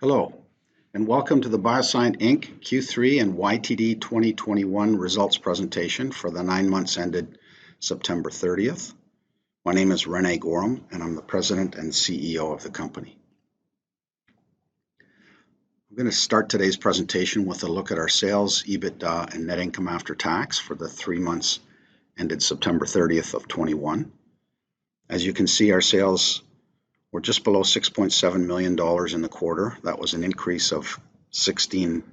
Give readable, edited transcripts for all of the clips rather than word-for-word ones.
Hello, and welcome to the BioSyent Inc. Q3 and YTD 2021 results presentation for the 9 months ended September 30th. My name is Rene Gorham, and I'm the President and CEO of the company. I'm going to start today's presentation with a look at our sales, EBITDA, and net income after tax for the 3 months ended September 30th of 21. As you can see, our sales were just below $6.7 million in the quarter. That was an increase of 16%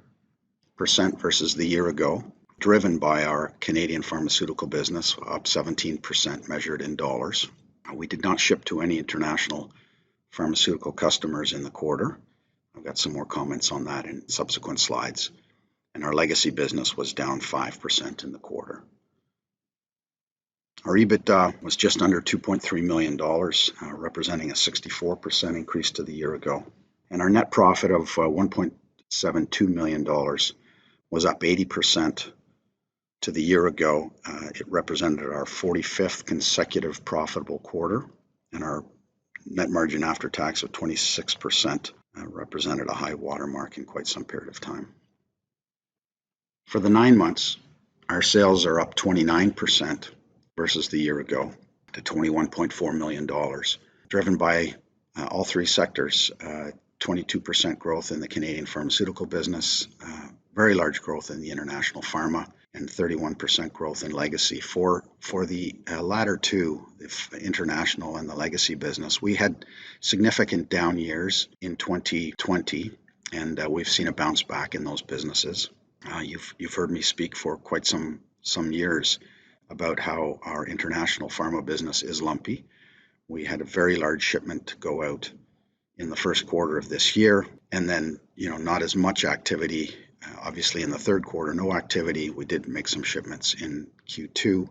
versus the year ago, driven by our Canadian pharmaceutical business, up 17% measured in dollars. We did not ship to any international pharmaceutical customers in the quarter. I've got some more comments on that in subsequent slides. And our legacy business was down 5% in the quarter. Our EBITDA was just under $2.3 million, representing a 64% increase to the year ago. And our net profit of $1.72 million was up 80% to the year ago. It represented our 45th consecutive profitable quarter, and our net margin after tax of 26% represented a high watermark in quite some period of time. For the 9 months, our sales are up 29% versus the year ago to $21.4 million, driven by all three sectors. 22% growth in the Canadian pharmaceutical business, very large growth in the international pharma, and 31% growth in legacy. For the latter two, the international and the legacy business, we had significant down years in 2020, and we've seen a bounce back in those businesses. You've heard me speak for quite some years about how our international pharma business is lumpy. We had a very large shipment go out in the first quarter of this year, and then not as much activity. Obviously, in the third quarter, no activity. We did make some shipments in Q2.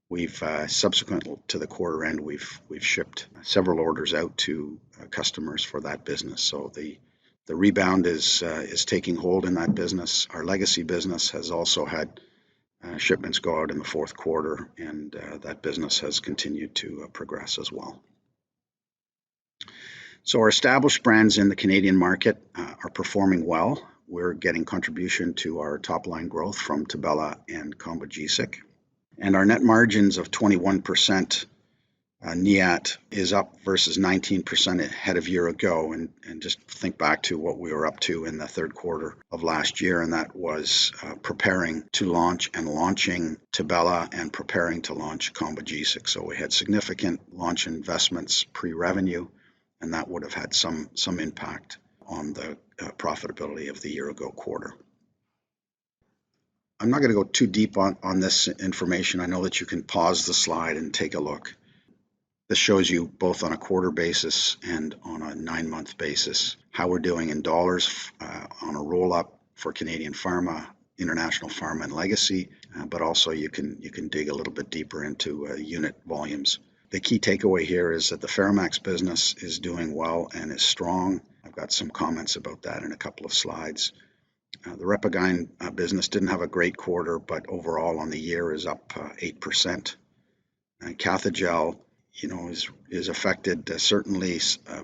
We've subsequent to the quarter end, we've shipped several orders out to customers for that business. So the rebound is taking hold in that business. Our legacy business has also had shipments go out in the fourth quarter, and that business has continued to progress as well. So our established brands in the Canadian market are performing well. We're getting contribution to our top line growth from Tibella and Combogesic. And our net margins of 21% NIAT is up versus 19% ahead of year ago. And just think back to what we were up to in the third quarter of last year, and that was preparing to launch and launching Tibella and preparing to launch Combogesic. So we had significant launch investments pre-revenue, and that would have had some impact on the profitability of the year ago quarter. I'm not going to go too deep on this information. I know that you can pause the slide and take a look. This shows you both on a quarter basis and on a 9-month basis how we're doing in dollars on a roll-up for Canadian pharma, international pharma, and legacy, but also you can dig a little bit deeper into unit volumes. The key takeaway here is that the FeraMAX business is doing well and is strong. I've got some comments about that in a couple of slides. The RepaGyn business didn't have a great quarter, but overall on the year is up 8%. Cathogel is affected certainly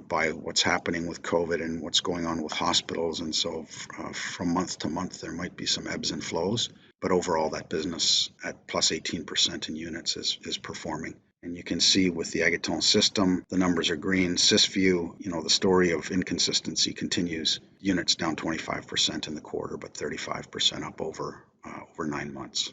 by what's happening with COVID and what's going on with hospitals. And so from month to month, there might be some ebbs and flows. But overall, that business at plus 18% in units is performing. And you can see with the Agaton system, the numbers are green. Sysview, the story of inconsistency continues. Units down 25% in the quarter, but 35% up over 9 months.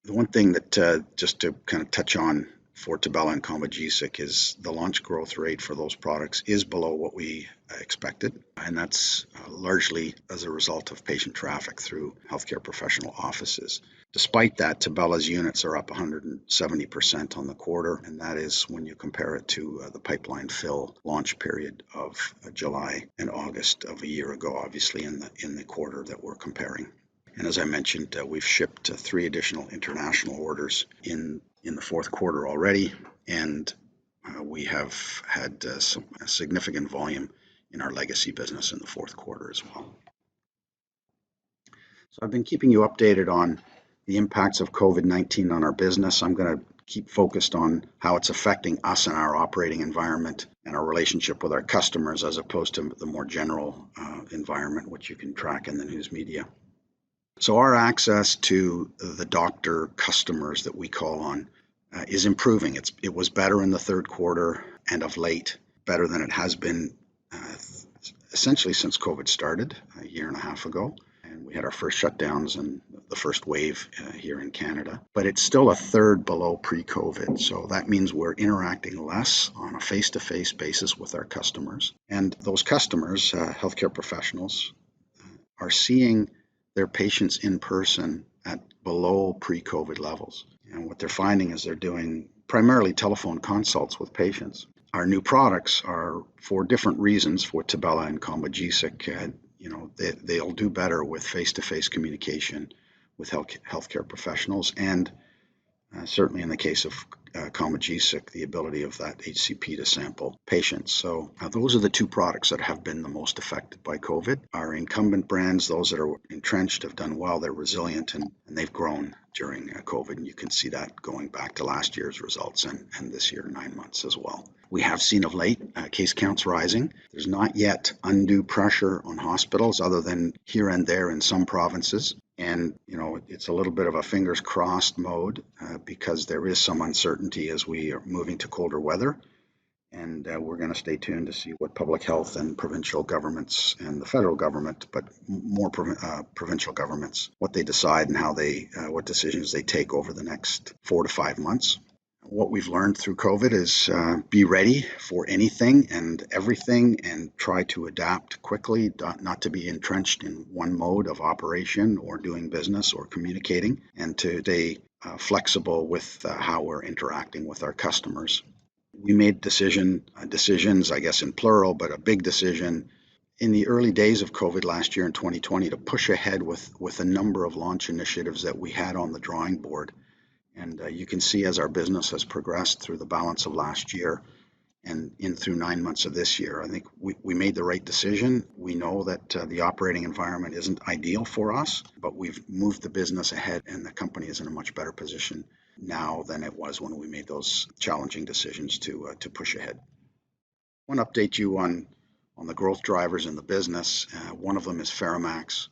The one thing that just to kind of touch on for Tibella and Combogesic is the launch growth rate for those products is below what we expected, and that's largely as a result of patient traffic through healthcare professional offices. Despite that, Tibella's units are up 170% on the quarter, and that is when you compare it to the pipeline fill launch period of July and August of a year ago, obviously in the quarter that we're comparing. And as I mentioned, we've shipped 3 additional international orders in the fourth quarter already, and we have had some significant volume in our legacy business in the fourth quarter as well. So I've been keeping you updated on the impacts of COVID-19 on our business. I'm going to keep focused on how it's affecting us and our operating environment and our relationship with our customers, as opposed to the more general environment, which you can track in the news media. So our access to the doctor customers that we call on is improving. It was better in the third quarter, and of late, better than it has been essentially since COVID started a year and a half ago. And we had our first shutdowns and the first wave here in Canada. But it's still a third below pre-COVID. So that means we're interacting less on a face-to-face basis with our customers. And those customers, healthcare professionals, are seeing their patients in person at below pre-COVID levels. And what they're finding is they're doing primarily telephone consults with patients. Our new products are, for different reasons, for Tibella and Combogesic, they'll do better with face-to-face communication with healthcare professionals, and certainly in the case of Combogesic, the ability of that HCP to sample patients. So those are the two products that have been the most affected by COVID. Our incumbent brands, those that are entrenched, have done well. They're resilient, and they've grown during COVID. And you can see that going back to last year's results and this year, 9 months as well. We have seen of late case counts rising. There's not yet undue pressure on hospitals, other than here and there in some provinces. And, it's a little bit of a fingers crossed mode because there is some uncertainty as we are moving to colder weather. And we're going to stay tuned to see what public health and provincial governments and the federal government, but more provincial governments, what they decide and how what decisions they take over the next 4 to 5 months. What we've learned through COVID is be ready for anything and everything, and try to adapt quickly, not to be entrenched in one mode of operation or doing business or communicating, and to stay flexible with how we're interacting with our customers. We made decisions, I guess in plural, but a big decision in the early days of COVID last year in 2020 to push ahead with a number of launch initiatives that we had on the drawing board. And you can see as our business has progressed through the balance of last year and in through 9 months of this year, I think we made the right decision. We know that the operating environment isn't ideal for us, but we've moved the business ahead, and the company is in a much better position now than it was when we made those challenging decisions to push ahead. I want to update you on the growth drivers in the business. One of them is FeraMAX.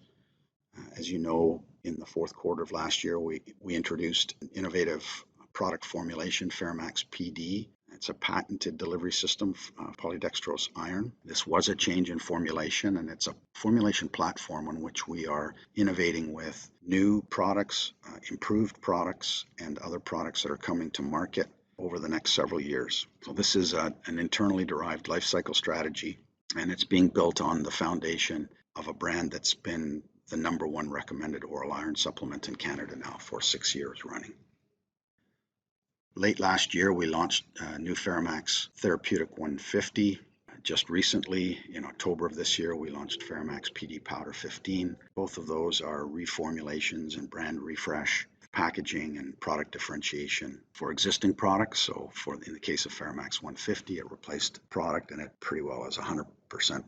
As you know, in the fourth quarter of last year, we introduced an innovative product formulation, FeraMAX PD. It's a patented delivery system, polydextrose iron. This was a change in formulation, and it's a formulation platform on which we are innovating with new products, improved products, and other products that are coming to market over the next several years. So this is an internally derived life cycle strategy, and it's being built on the foundation of a brand that's been the number one recommended oral iron supplement in Canada now for 6 years running. Late last year, we launched new FeraMAX Therapeutic 150. Just recently, in October of this year, we launched FeraMAX PD Powder 15. Both of those are reformulations and brand refresh, packaging and product differentiation for existing products. So in the case of FeraMAX 150, it replaced product, and it pretty well has 100%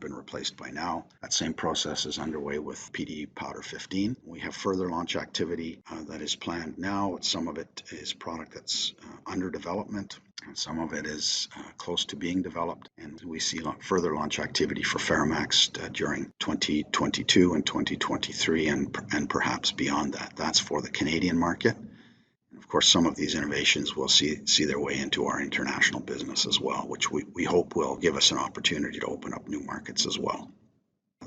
been replaced by now. That same process is underway with PD Powder 15. We have further launch activity that is planned now. Some of it is product that's under development, and some of it is close to being developed. And we see further launch activity for FeraMAX during 2022 and 2023 and perhaps beyond that. That's for the Canadian market. And of course, some of these innovations will see their way into our international business as well, which we hope will give us an opportunity to open up new markets as well.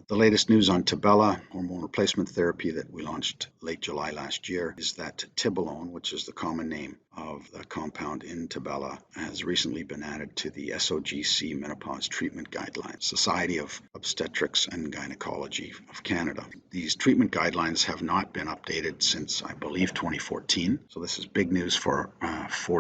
The latest news on Tibella, hormone replacement therapy that we launched late July last year, is that Tibolone, which is the common name of the compound in Tibella, has recently been added to the SOGC Menopause Treatment Guidelines, Society of Obstetrics and Gynecology of Canada. These treatment guidelines have not been updated since, I believe, 2014. So this is big news for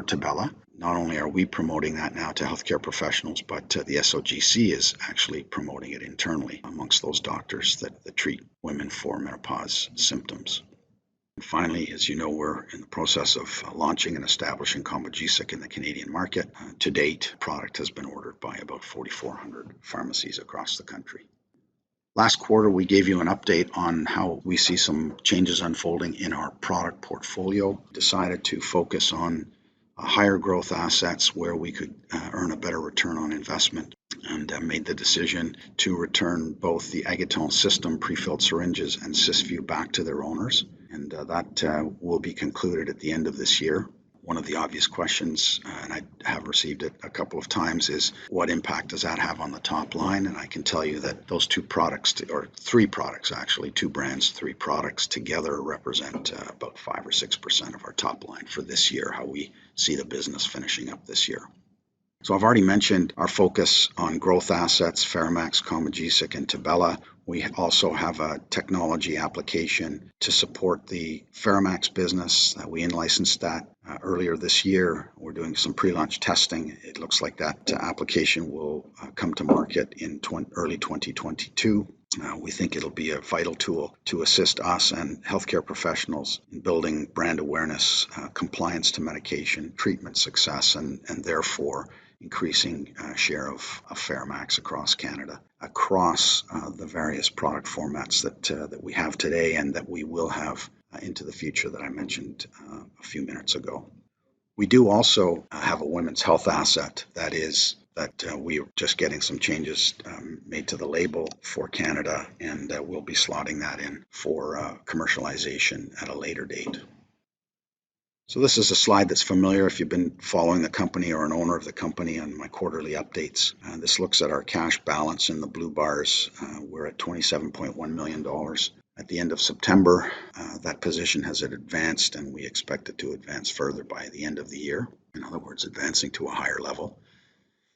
Tibella. Not only are we promoting that now to healthcare professionals, but the SOGC is actually promoting it internally amongst those doctors that treat women for menopause symptoms. And finally, as you know, we're in the process of launching and establishing Combogesic in the Canadian market. To date, product has been ordered by about 4,400 pharmacies across the country. Last quarter, we gave you an update on how we see some changes unfolding in our product portfolio. Decided to focus on higher growth assets where we could earn a better return on investment, and made the decision to return both the Agaton system prefilled syringes and Cysview back to their owners, and that will be concluded at the end of this year. One of the obvious questions, and I have received it a couple of times, is what impact does that have on the top line? And I can tell you that those two products, or three products actually, two brands, three products together represent about 5 or 6% of our top line for this year, how we see the business finishing up this year. So I've already mentioned our focus on growth assets, FeraMAX, Combogesic, and Tibella. We also have a technology application to support the FeraMAX business. We in-licensed that earlier this year. We're doing some pre-launch testing. It looks like that application will come to market in early 2022. We think it'll be a vital tool to assist us and healthcare professionals in building brand awareness, compliance to medication, treatment success, and therefore increasing share of FeraMAX across Canada, across the various product formats that we have today and that we will have into the future that I mentioned a few minutes ago. We do also have a women's health asset that we are just getting some changes made to the label for Canada, and we'll be slotting that in for commercialization at a later date. So this is a slide that's familiar if you've been following the company or an owner of the company on my quarterly updates. This looks at our cash balance in the blue bars. We're at $27.1 million. At the end of September, that position has advanced, and we expect it to advance further by the end of the year. In other words, advancing to a higher level.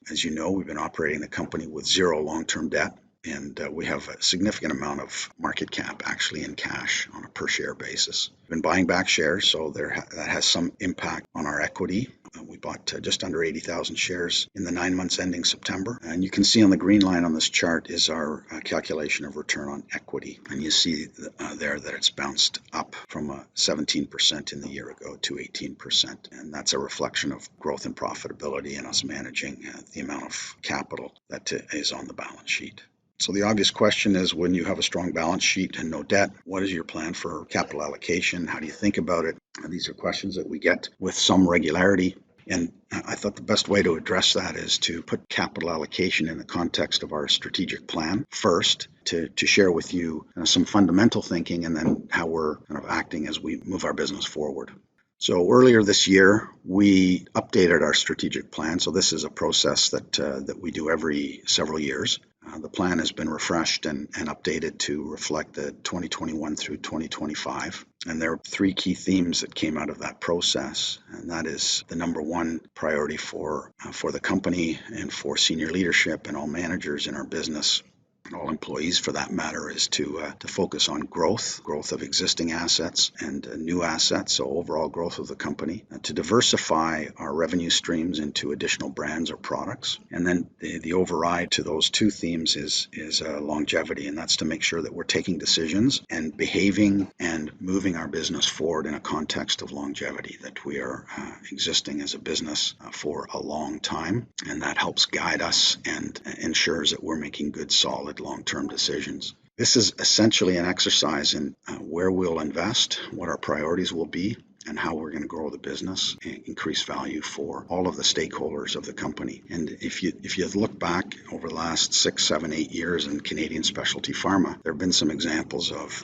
As you know, we've been operating the company with zero long-term debt, and we have a significant amount of market cap actually in cash on a per share basis. We've been buying back shares, so that has some impact on our equity. We bought just under 80,000 shares in the 9 months ending September. And you can see on the green line on this chart is our calculation of return on equity. And you see there that it's bounced up from 17% in the year ago to 18%. And that's a reflection of growth and profitability and us managing the amount of capital that is on the balance sheet. So the obvious question is, when you have a strong balance sheet and no debt, what is your plan for capital allocation? How do you think about it? And these are questions that we get with some regularity. And I thought the best way to address that is to put capital allocation in the context of our strategic plan first, to share with you some fundamental thinking, and then how we're kind of acting as we move our business forward. So earlier this year, we updated our strategic plan. So this is a process that we do every several years. The plan has been refreshed and updated to reflect the 2021 through 2025. And there are three key themes that came out of that process. And that is the number one priority for the company and for senior leadership and all managers in our business, and all employees for that matter, is to focus on growth of existing assets and new assets, so overall growth of the company, to diversify our revenue streams into additional brands or products. And then the override to those two themes is longevity, and that's to make sure that we're taking decisions and behaving and moving our business forward in a context of longevity, that we are existing as a business for a long time, and that helps guide us and ensures that we're making good, solid, long-term decisions. This is essentially an exercise in where we'll invest, what our priorities will be, and how we're going to grow the business and increase value for all of the stakeholders of the company. And if you look back over the last 6, 7, 8 years in Canadian specialty pharma, there have been some examples of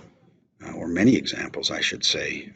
or many examples, I should say,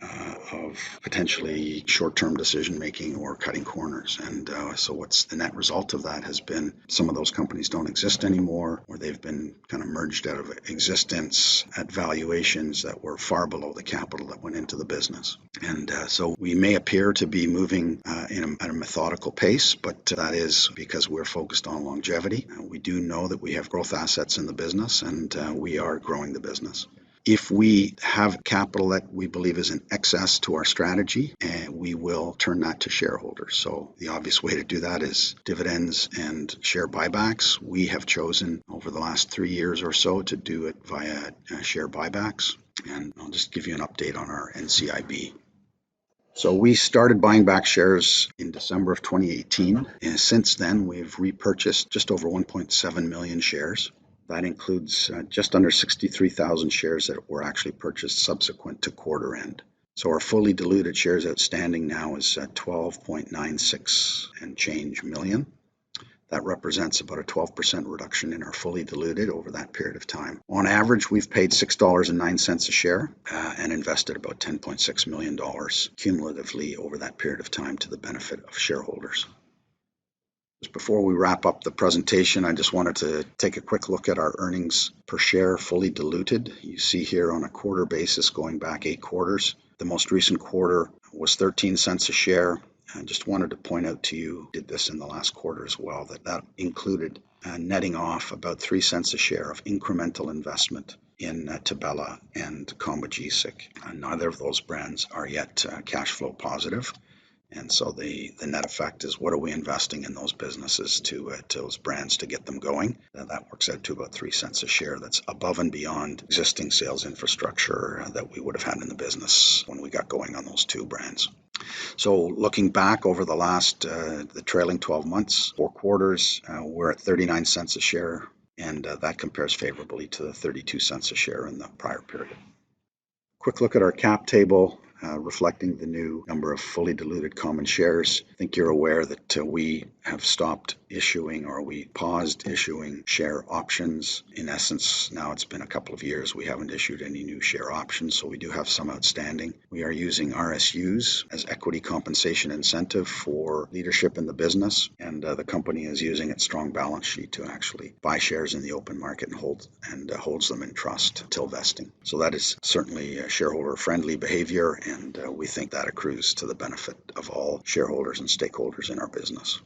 of potentially short-term decision-making or cutting corners. And so what's the net result of that has been some of those companies don't exist anymore, or they've been kind of merged out of existence at valuations that were far below the capital that went into the business. And so we may appear to be moving at a methodical pace, but that is because we're focused on longevity. We do know that we have growth assets in the business, and we are growing the business. If we have capital that we believe is in excess to our strategy, we will turn that to shareholders. So the obvious way to do that is dividends and share buybacks. We have chosen over the last 3 years or so to do it via share buybacks. And I'll just give you an update on our NCIB. So we started buying back shares in December of 2018. And since then, we've repurchased just over 1.7 million shares. That includes just under 63,000 shares that were actually purchased subsequent to quarter end. So our fully diluted shares outstanding now is 12.96 and change million. That represents about a 12% reduction in our fully diluted over that period of time. On average, we've paid $6.09 a share and invested about $10.6 million cumulatively over that period of time to the benefit of shareholders. Just before we wrap up the presentation, I just wanted to take a quick look at our earnings per share fully diluted. You see here on a quarter basis going back 8 quarters. The most recent quarter was 13 cents a share. I just wanted to point out to you, did this in the last quarter as well, that included netting off about 3 cents a share of incremental investment in Tabella and Combogesic. Neither of those brands are yet cash flow positive. And so the net effect is, what are we investing in those businesses to those brands to get them going? That works out to about 3 cents a share. That's above and beyond existing sales infrastructure that we would have had in the business when we got going on those 2 brands. So looking back over the last, the trailing 12 months, 4 quarters, we're at 39 cents a share, and that compares favorably to the 32 cents a share in the prior period. Quick look at our cap table. Reflecting the new number of fully diluted common shares. I think you're aware that we have stopped issuing, or we paused issuing share options. In essence, now it's been a couple of years, we haven't issued any new share options, so we do have some outstanding. We are using RSUs as equity compensation incentive for leadership in the business, and the company is using its strong balance sheet to actually buy shares in the open market and holds them in trust till vesting. So that is certainly a shareholder-friendly behavior, and we think that accrues to the benefit of all shareholders and stakeholders in our business.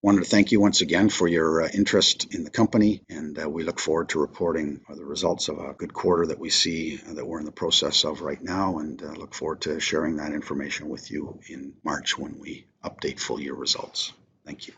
Wanted to thank you once again for your interest in the company, and we look forward to reporting the results of a good quarter that we see that we're in the process of right now, and look forward to sharing that information with you in March when we update full year results. Thank you.